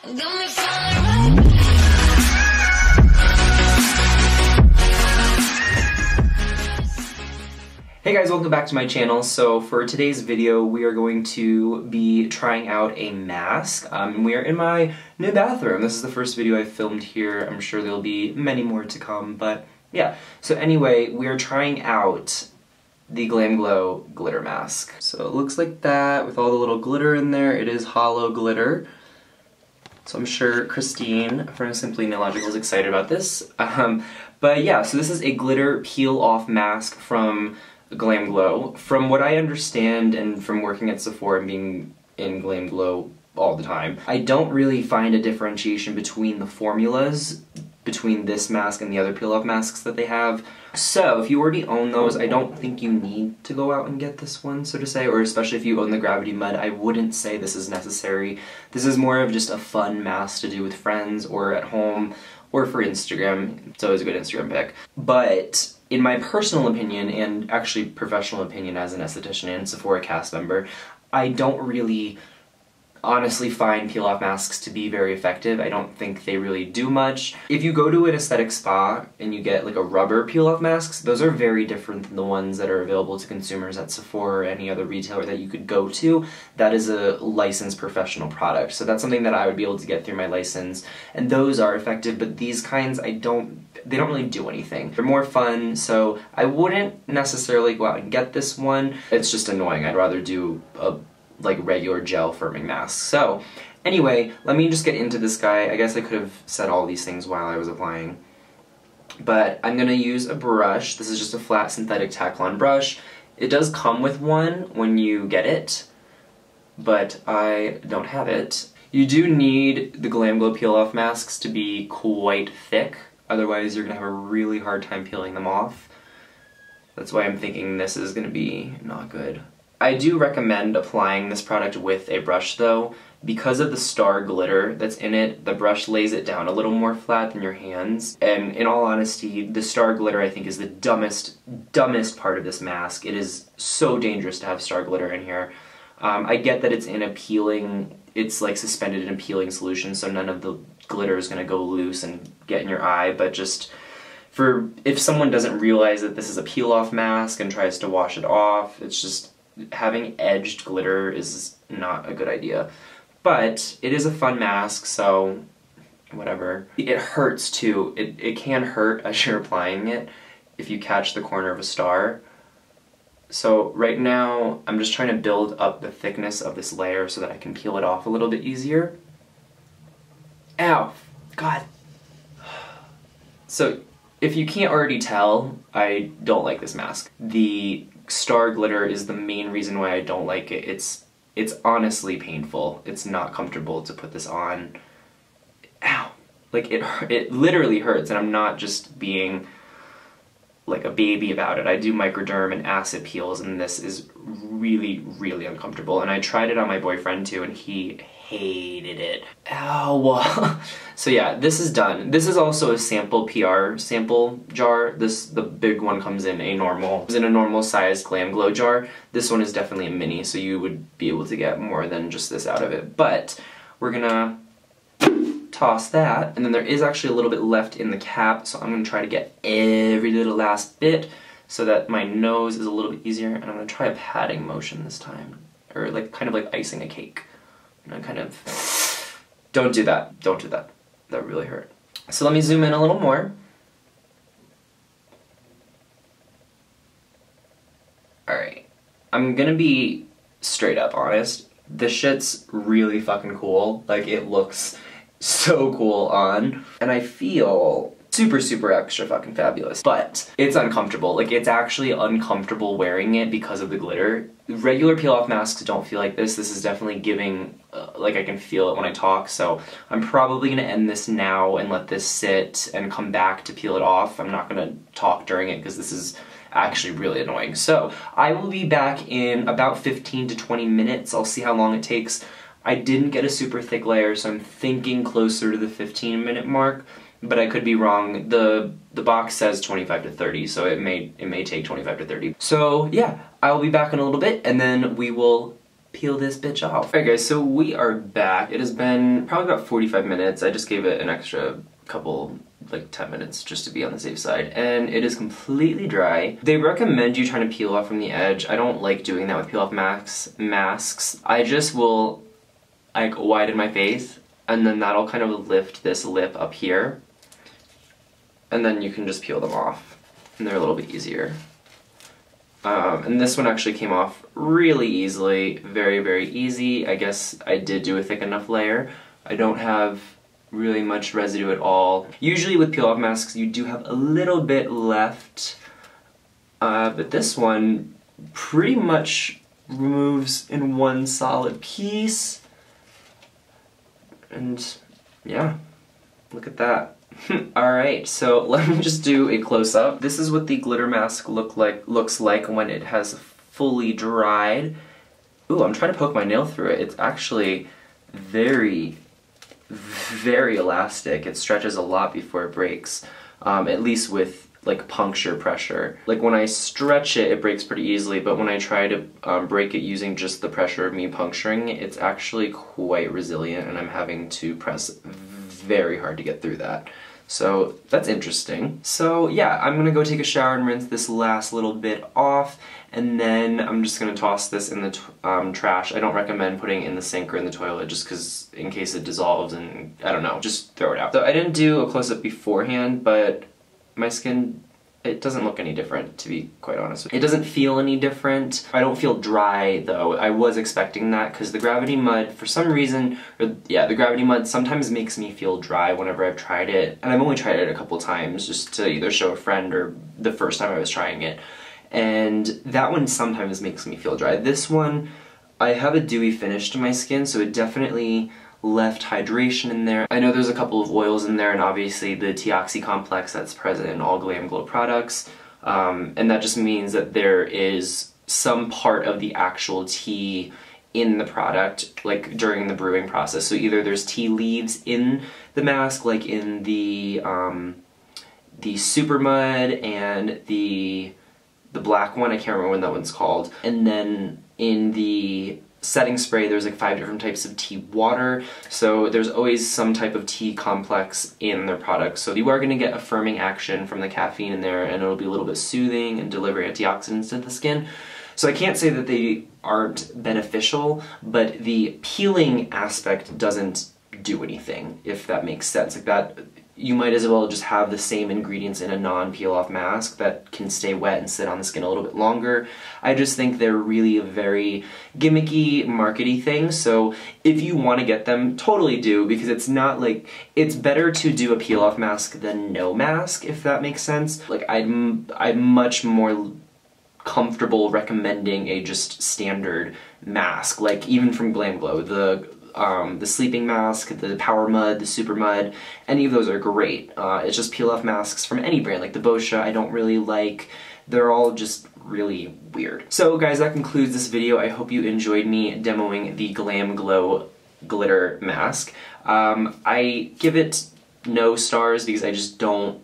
Hey guys, welcome back to my channel. So for today's video, we are going to be trying out a mask. We are in my new bathroom. This is the first video I've filmed here. I'm sure there'll be many more to come, but yeah. So anyway, we are trying out the Glamglow glitter mask. So it looks like that with all the little glitter in there. It is hollow glitter. So I'm sure Christine from Simply Nailogical is excited about this. But yeah, so this is a glitter peel-off mask from Glamglow. From what I understand, and from working at Sephora and being in Glamglow all the time, I don't really find a differentiation between the formulas between this mask and the other peel-off masks that they have. So if you already own those, I don't think you need to go out and get this one, so to say, or especially if you own the Gravity Mud, I wouldn't say this is necessary. This is more of just a fun mask to do with friends or at home or for Instagram. It's always a good Instagram pick. But in my personal opinion, and actually professional opinion as an esthetician and Sephora cast member, I don't really honestly find peel-off masks to be very effective. I don't think they really do much. If you go to an aesthetic spa and you get like a rubber peel-off masks, those are very different than the ones that are available to consumers at Sephora or any other retailer that you could go to. That is a licensed professional product. So that's something that I would be able to get through my license. And those are effective, but these kinds, they don't really do anything. They're more fun, so I wouldn't necessarily go out and get this one. It's just annoying. I'd rather do a regular gel firming mask. So anyway, let me just get into this guy. I guess I could have said all these things while I was applying. But I'm gonna use a brush. This is just a flat synthetic Taklon brush. It does come with one when you get it, but I don't have it. You do need the Glamglow peel-off masks to be quite thick, otherwise you're gonna have a really hard time peeling them off. That's why I'm thinking this is gonna be not good. I do recommend applying this product with a brush though. Because of the star glitter that's in it, the brush lays it down a little more flat than your hands. And in all honesty, the star glitter I think is the dumbest part of this mask. It is so dangerous to have star glitter in here. I get that it's in a peeling, it's like suspended in a peeling solution, so none of the glitter is gonna go loose and get in your eye, but just if someone doesn't realize that this is a peel-off mask and tries to wash it off, it's just, having edged glitter is not a good idea. But it is a fun mask, so whatever. It hurts too. It can hurt as you're applying it if you catch the corner of a star. So right now I'm just trying to build up the thickness of this layer so that I can peel it off a little bit easier. Ow! God. So if you can't already tell, I don't like this mask. The star glitter is the main reason why I don't like it. It's honestly painful. It's not comfortable to put this on. Ow! Like it literally hurts, and I'm not just being like a baby about it. I do microderm and acid peels, and this is really, really uncomfortable. And I tried it on my boyfriend too, and he hated it. Ow! So yeah, this is done. This is also a sample PR sample jar. The big one comes in a normal sized Glamglow jar. This one is definitely a mini, so you would be able to get more than just this out of it. But we're gonna toss that, and then there is actually a little bit left in the cap, so I'm gonna try to get every little last bit so that my nose is a little bit easier, and I'm gonna try a patting motion this time, or kind of like icing a cake. And kind of, don't do that, don't do that. That would really hurt. So let me zoom in a little more. Alright, I'm gonna be straight up honest. This shit's really fucking cool. Like, it looks so cool on, and I feel super, super extra fucking fabulous. But it's uncomfortable. Like, it's actually uncomfortable wearing it because of the glitter. Regular peel-off masks don't feel like this. This is definitely giving, like, I can feel it when I talk, so I'm probably gonna end this now and let this sit and come back to peel it off. I'm not gonna talk during it because this is actually really annoying. So I will be back in about 15 to 20 minutes. I'll see how long it takes. I didn't get a super thick layer, so I'm thinking closer to the 15-minute mark, but I could be wrong. The box says 25 to 30, so it may take 25 to 30. So yeah, I will be back in a little bit, and then we will peel this bitch off. Alright guys, so we are back. It has been probably about 45 minutes. I just gave it an extra couple, like 10 minutes just to be on the safe side, and it is completely dry. They recommend you trying to peel off from the edge. I don't like doing that with peel off masks. I just will like widen my face, and then that'll kind of lift this lip up here, and then you can just peel them off, and they're a little bit easier. And this one actually came off really easily, very, very easy. I guess I did do a thick enough layer. I don't have really much residue at all. Usually with peel-off masks you do have a little bit left, but this one pretty much removes in one solid piece. And yeah, look at that. Alright, so let me just do a close-up. This is what the glitter mask looks like when it has fully dried. Ooh, I'm trying to poke my nail through it. It's actually very, very elastic. It stretches a lot before it breaks, at least with like puncture pressure. Like when I stretch it, it breaks pretty easily, but when I try to break it using just the pressure of me puncturing it, it's actually quite resilient, and I'm having to press very hard to get through that. So that's interesting. So yeah, I'm gonna go take a shower and rinse this last little bit off, and then I'm just gonna toss this in the trash. I don't recommend putting it in the sink or in the toilet just because in case it dissolves, and I don't know, just throw it out. So I didn't do a close-up beforehand, but my skin, it doesn't look any different, to be quite honest with you. It doesn't feel any different. I don't feel dry though. I was expecting that because the Gravity Mud, for some reason, the Gravity Mud sometimes makes me feel dry whenever I've tried it. And I've only tried it a couple times just to either show a friend or the first time I was trying it. And that one sometimes makes me feel dry. This one, I have a dewy finish to my skin, so it definitely left hydration in there. I know there's a couple of oils in there, and obviously the Teoxy complex that's present in all Glamglow products, and that just means that there is some part of the actual tea in the product, like during the brewing process. So either there's tea leaves in the mask, like in the Super Mud and the black one, I can't remember what that one's called, and then in the setting spray there's like 5 different types of tea water, so there's always some type of tea complex in their products. So you are going to get a firming action from the caffeine in there, and it'll be a little bit soothing and deliver antioxidants to the skin. So I can't say that they aren't beneficial, but the peeling aspect doesn't do anything, if that makes sense. Like that, you might as well just have the same ingredients in a non-peel-off mask that can stay wet and sit on the skin a little bit longer. I just think they're really a very gimmicky, markety thing, so if you want to get them, totally do, because it's not like, it's better to do a peel-off mask than no mask, if that makes sense. Like, I'm much more comfortable recommending a just standard mask, like even from Glamglow, the sleeping mask, the Power Mud, the Super Mud, any of those are great. It's just peel-off masks from any brand, like the Boscia I don't really like. They're all just really weird. So guys, that concludes this video. I hope you enjoyed me demoing the Glamglow glitter mask. I give it no stars because I just don't...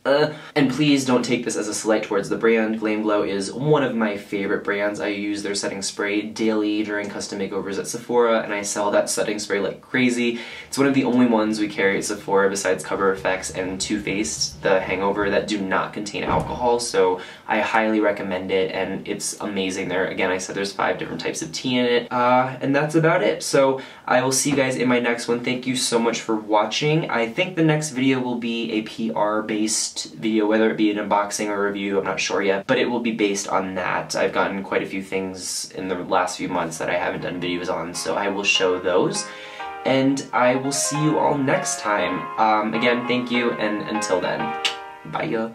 And please don't take this as a slight towards the brand. Glamglow is one of my favorite brands. I use their setting spray daily during custom makeovers at Sephora, and I sell that setting spray like crazy. It's one of the only ones we carry at Sephora besides Cover FX and Too Faced, the Hangover, that do not contain alcohol, so I highly recommend it, and it's amazing. There, again, I said there's 5 different types of tea in it, and that's about it. So I will see you guys in my next one. Thank you so much for watching. I think the next video will be a PR-based video, whether it be an unboxing or review, I'm not sure yet, but it will be based on that. I've gotten quite a few things in the last few months that I haven't done videos on, so I will show those, and I will see you all next time. Again, thank you, and until then, bye ya.